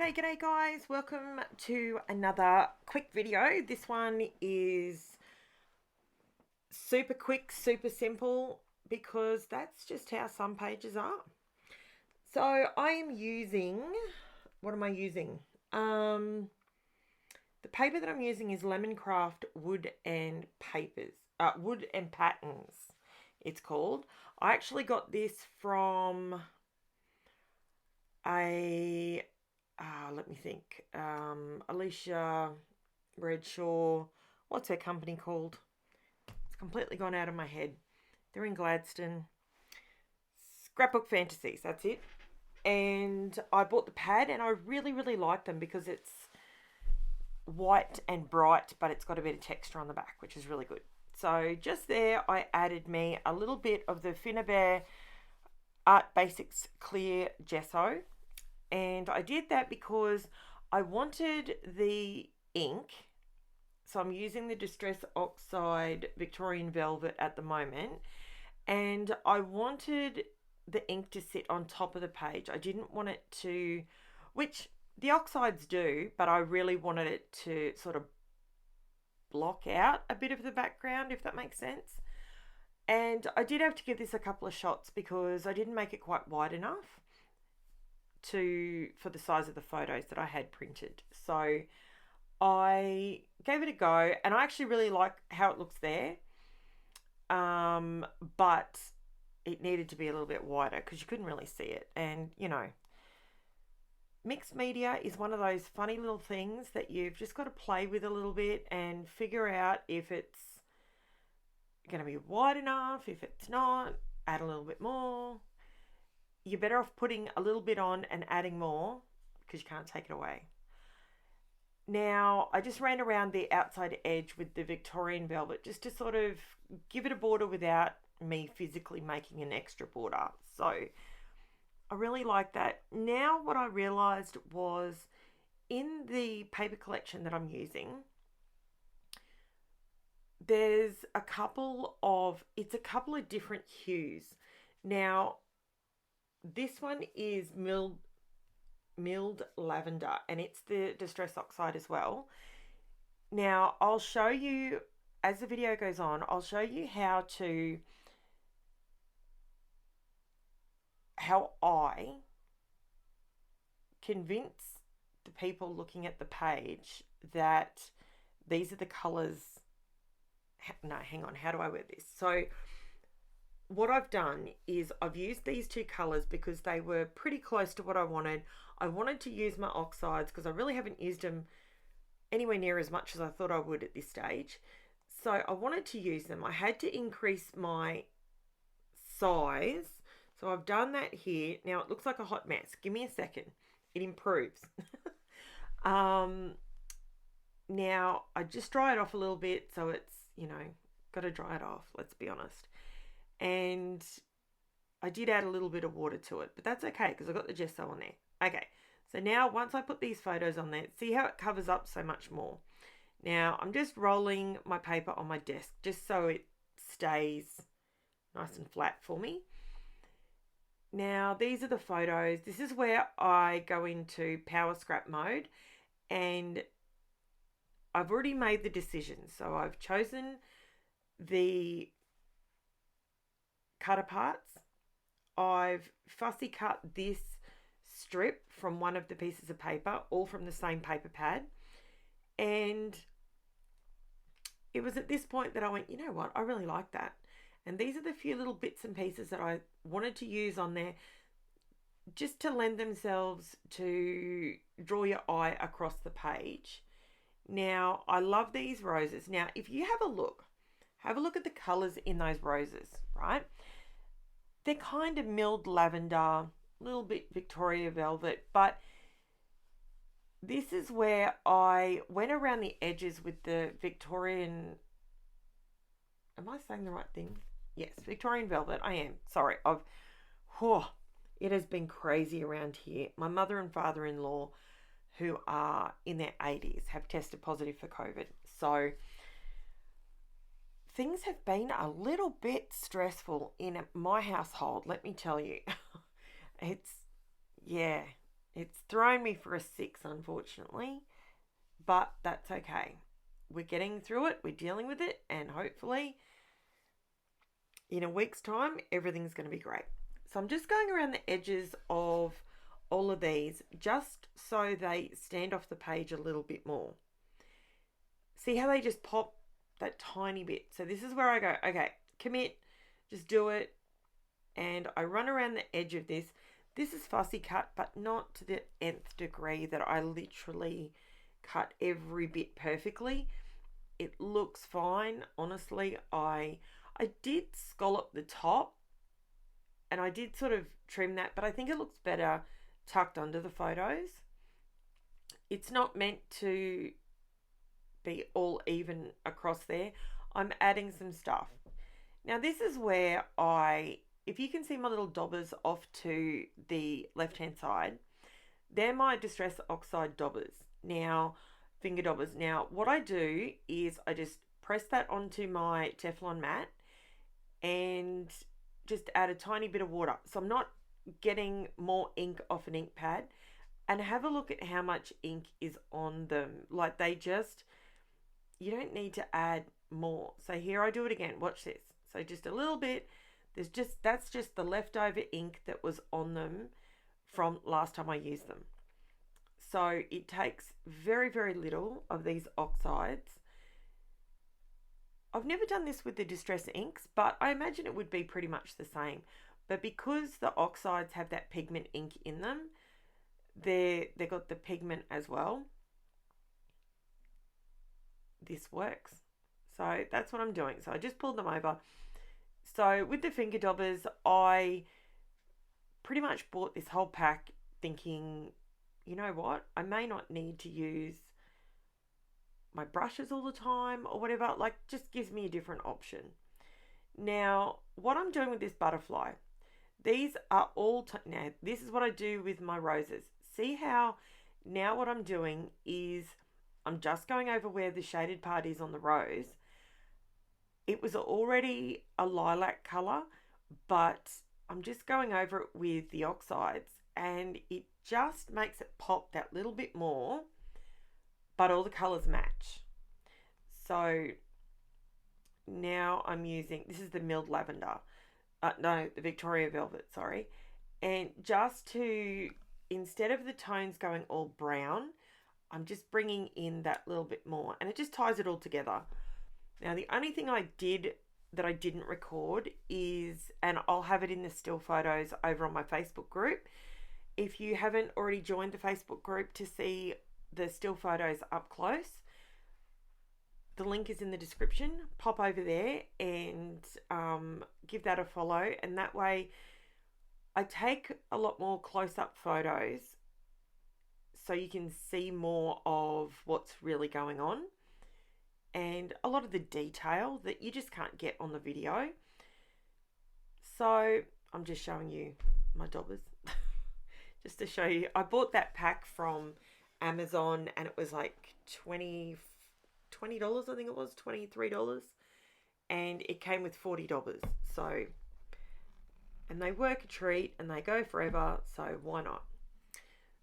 G'day guys, welcome to another quick video. This one is super quick, super simple, because that's just how some pages are. So I am using, what am I using? The paper that I'm using is LEMONCRAFT Wood and Wood and Patterns, it's called. I actually got this from let me think, Alicia Redshaw, what's her company called? It's completely gone out of my head. They're in Gladstone. Scrapbook Fantasies, that's it. And I bought the pad and I really, really like them because it's white and bright, but it's got a bit of texture on the back, which is really good. So just there, I added me a little bit of the Finnabair Art Basics Clear Gesso. And I did that because I wanted the ink. So I'm using the Distress Oxide Victorian Velvet at the moment. And I wanted the ink to sit on top of the page. I didn't want it to, which the Oxides do, but I really wanted it to sort of block out a bit of the background, if that makes sense. And I did have to give this a couple of shots because I didn't make it quite wide enough for the size of the photos that I had printed. So I gave it a go and I actually really like how it looks there. But it needed to be a little bit wider because you couldn't really see it. And, you know, mixed media is one of those funny little things that you've just got to play with a little bit and figure out if it's going to be wide enough. If it's not, add a little bit more. You're better off putting a little bit on and adding more because you can't take it away. Now, I just ran around the outside edge with the Victorian Velvet just to sort of give it a border without me physically making an extra border. So I really like that. Now what I realised was in the paper collection that I'm using, there's a couple of different hues. Now, this one is milled lavender and it's the Distress Oxide as well. Now, I'll show you, as the video goes on, I'll show you how I convince the people looking at the page that these are the colours. No, hang on, how do I wear this? So what I've done is I've used these two colours because they were pretty close to what I wanted. I wanted to use my Oxides because I really haven't used them anywhere near as much as I thought I would at this stage. So I wanted to use them. I had to increase my size. So I've done that here. Now it looks like a hot mess. Give me a second. It improves. Now I just dry it off a little bit. So it's, got to dry it off. Let's be honest. And I did add a little bit of water to it, but that's okay because I got the gesso on there. Okay, so now once I put these photos on there, see how it covers up so much more. Now I'm just rolling my paper on my desk just so it stays nice and flat for me. Now these are the photos. This is where I go into power scrap mode and I've already made the decision. So I've chosen the cutter parts. I've fussy cut this strip from one of the pieces of paper, all from the same paper pad. And it was at this point that I went, you know what, I really like that. And these are the few little bits and pieces that I wanted to use on there just to lend themselves to draw your eye across the page. Now, I love these roses. Now, if you have a look at the colours in those roses, right? They're kind of milled lavender, a little bit Victoria Velvet, but this is where I went around the edges with the Victorian, am I saying the right thing? Yes, Victorian Velvet, I am. Sorry, it has been crazy around here. My mother and father-in-law, who are in their 80s, have tested positive for COVID. So things have been a little bit stressful in my household, let me tell you. Yeah, It's thrown me for a 6, unfortunately, but that's okay. We're getting through it, we're dealing with it, and hopefully in a week's time, everything's going to be great. So I'm just going around the edges of all of these just so they stand off the page a little bit more. See how they just pop that tiny bit? So this is where I go, okay, commit, just do it. And I run around the edge of this. This is fussy cut, but not to the nth degree that I literally cut every bit perfectly. It looks fine. Honestly, I did scallop the top and I did sort of trim that, but I think it looks better tucked under the photos. It's not meant to be all even across there. I'm adding some stuff. Now this is where if you can see my little daubers off to the left hand side, they're my Distress Oxide daubers. Now, finger daubers. Now what I do is I just press that onto my Teflon mat and just add a tiny bit of water. So I'm not getting more ink off an ink pad. And have a look at how much ink is on them. Like you don't need to add more. So here I do it again. Watch this. So just a little bit. That's just the leftover ink that was on them from last time I used them. So it takes very, very little of these oxides. I've never done this with the Distress inks, but I imagine it would be pretty much the same. But because the oxides have that pigment ink in them, they got the pigment as well. This works. So that's what I'm doing. So I just pulled them over. So with the finger daubers, I pretty much bought this whole pack thinking, you know what, I may not need to use my brushes all the time or whatever. Like, just gives me a different option. Now, what I'm doing with this butterfly, these are all, now this is what I do with my roses. See how now what I'm doing is I'm just going over where the shaded part is on the rose. It was already a lilac colour, but I'm just going over it with the oxides and it just makes it pop that little bit more, but all the colours match. So now I'm using, this is the milled lavender. No, the Victoria velvet, sorry. And just to, instead of the tones going all brown, I'm just bringing in that little bit more and it just ties it all together. Now, the only thing I did that I didn't record is, and I'll have it in the still photos over on my Facebook group. If you haven't already joined the Facebook group to see the still photos up close, the link is in the description. Pop over there and give that a follow. And that way I take a lot more close-up photos so you can see more of what's really going on and a lot of the detail that you just can't get on the video. So I'm just showing you my daubers just to show you. I bought that pack from Amazon and it was like $20, I think it was $23, and it came with 40 daubers. So, and they work a treat and they go forever, so why not?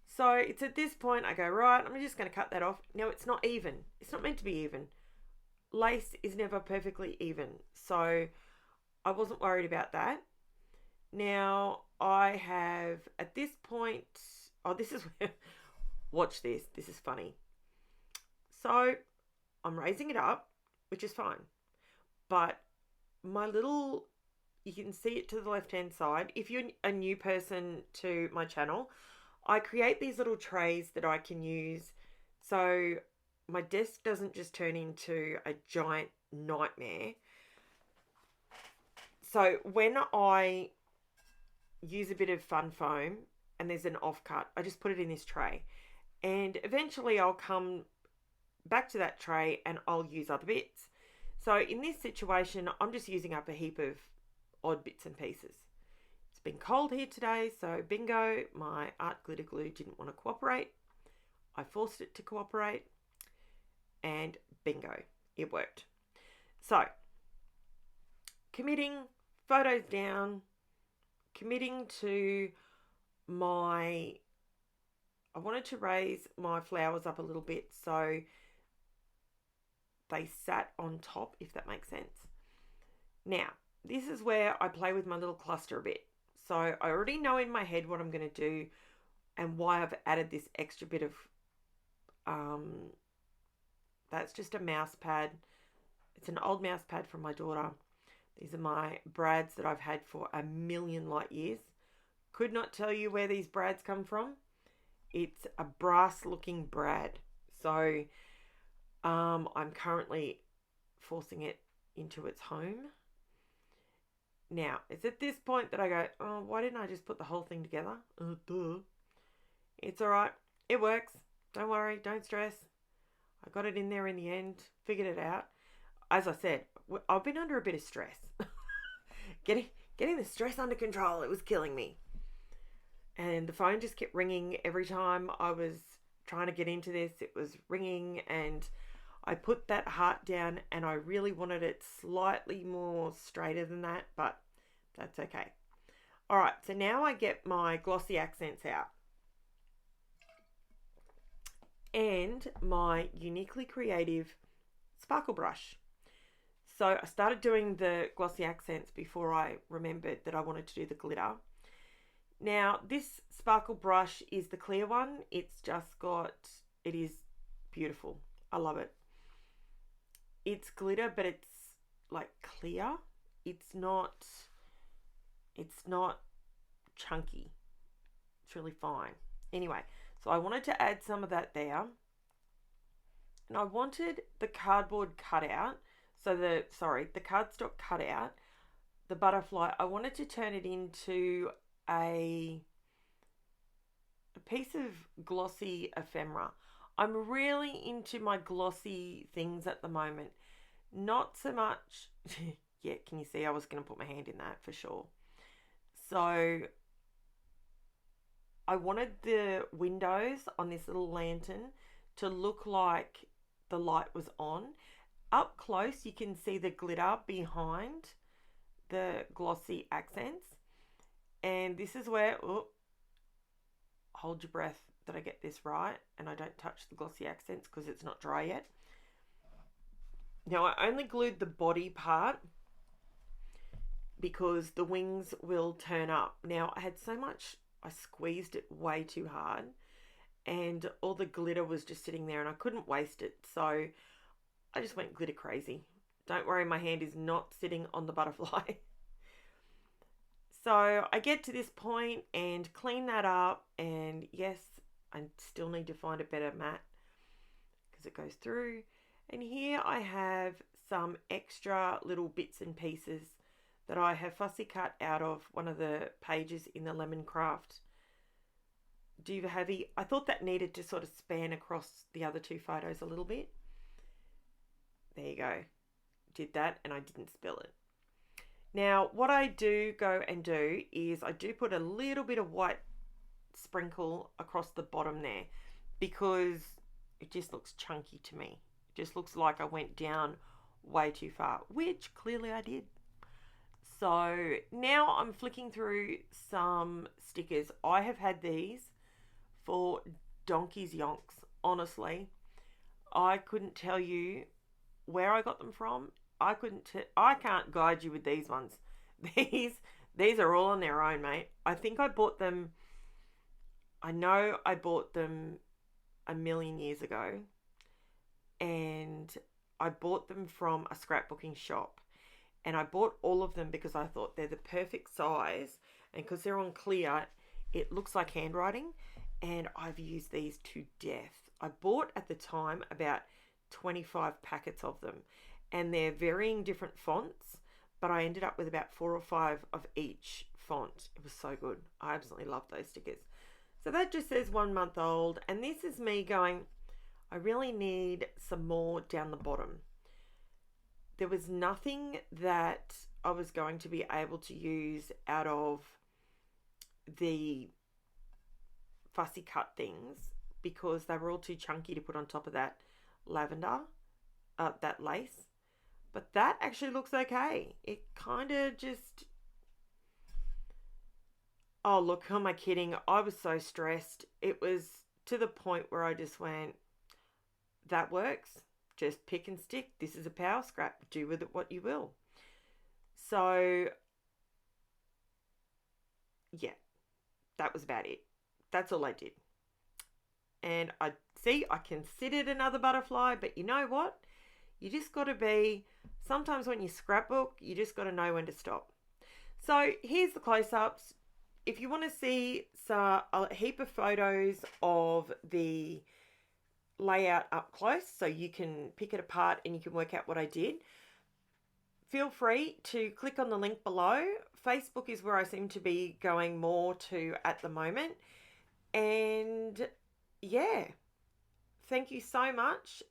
So it's at this point I go, right, I'm just going to cut that off. Now it's not even. It's not meant to be even. Lace is never perfectly even, so I wasn't worried about that. Now I have, at this point, oh, this is where, watch this is funny. So I'm raising it up, which is fine, but my little, you can see it to the left hand side. If you're a new person to my channel, I create these little trays that I can use so my desk doesn't just turn into a giant nightmare. So when I use a bit of fun foam and there's an offcut, I just put it in this tray. And eventually I'll come back to that tray and I'll use other bits. So in this situation, I'm just using up a heap of odd bits and pieces. It's been cold here today, so bingo, my art glitter glue didn't want to cooperate. I forced it to cooperate and bingo, it worked. So committing, photos down, committing to my I wanted to raise my flowers up a little bit so they sat on top, if that makes sense. Now, this is where I play with my little cluster a bit. So I already know in my head what I'm going to do and why I've added this extra bit of, that's just a mouse pad. It's an old mouse pad from my daughter. These are my brads that I've had for a million light years. Could not tell you where these brads come from. It's a brass looking brad. So I'm currently forcing it into its home. Now, it's at this point that I go, oh, why didn't I just put the whole thing together? Duh. It's all right. It works. Don't worry. Don't stress. I got it in there in the end. Figured it out. As I said, I've been under a bit of stress. Getting the stress under control, it was killing me. And the phone just kept ringing every time I was trying to get into this. It was ringing, and I put that heart down, and I really wanted it slightly more straighter than that, but that's okay. All right, so now I get my Glossy Accents out and my Uniquely Creative sparkle brush. So I started doing the Glossy Accents before I remembered that I wanted to do the glitter. Now, this sparkle brush is the clear one. It's just got, it is beautiful. I love it. It's glitter, but it's like clear. It's not chunky. It's really fine. Anyway, so I wanted to add some of that there. And I wanted the cardboard cutout. So the cardstock cutout, the butterfly, I wanted to turn it into a piece of glossy ephemera. I'm really into my glossy things at the moment. Not so much, yeah, can you see I was going to put my hand in that for sure. So I wanted the windows on this little lantern to look like the light was on. Up close, you can see the glitter behind the Glossy Accents. And this is where, hold your breath that I get this right and I don't touch the Glossy Accents because it's not dry yet. Now, I only glued the body part because the wings will turn up. Now, I had so much, I squeezed it way too hard and all the glitter was just sitting there and I couldn't waste it. So I just went glitter crazy. Don't worry, my hand is not sitting on the butterfly. So I get to this point and clean that up, and yes, I still need to find a better mat because it goes through. And here I have some extra little bits and pieces that I have fussy cut out of one of the pages in the LEMONCRAFT Diva Heavy. I thought that needed to sort of span across the other two photos a little bit. There you go. Did that and I didn't spill it. Now, what I do go and do is I do put a little bit of white sprinkle across the bottom there because it just looks chunky to me. It just looks like I went down way too far, which clearly I did. So now I'm flicking through some stickers. I have had these for donkey's yonks. Honestly, I couldn't tell you where I got them from. I can't guide you with these ones. These are all on their own, mate. I think I bought them. I know I bought them a million years ago, and I bought them from a scrapbooking shop. And I bought all of them because I thought they're the perfect size, and because they're on clear, it looks like handwriting. And I've used these to death. I bought at the time about 25 packets of them, and they're varying different fonts, but I ended up with about 4 or 5 of each font. It was so good. I absolutely love those stickers. So that just says 1 month old, and this is me going, I really need some more down the bottom. There was nothing that I was going to be able to use out of the fussy cut things because they were all too chunky to put on top of that lavender, that lace. But that actually looks okay. It kind of just... Oh, look, who am I kidding? I was so stressed. It was to the point where I just went, that works. Just pick and stick. This is a power scrap. Do with it what you will. So, yeah, that was about it. That's all I did. And I considered another butterfly, but you know what? You just got to be, sometimes when you scrapbook, you just got to know when to stop. So here's the close-ups. If you want to see a heap of photos of the layout up close so you can pick it apart and you can work out what I did, feel free to click on the link below. Facebook is where I seem to be going more to at the moment. And yeah, thank you so much.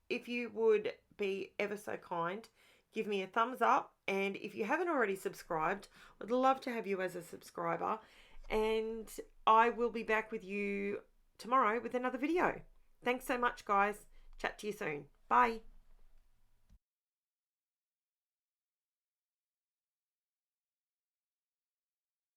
If you would be ever so kind, give me a thumbs up. And if you haven't already subscribed, I'd love to have you as a subscriber. And I will be back with you tomorrow with another video. Thanks so much, guys. Chat to you soon. Bye.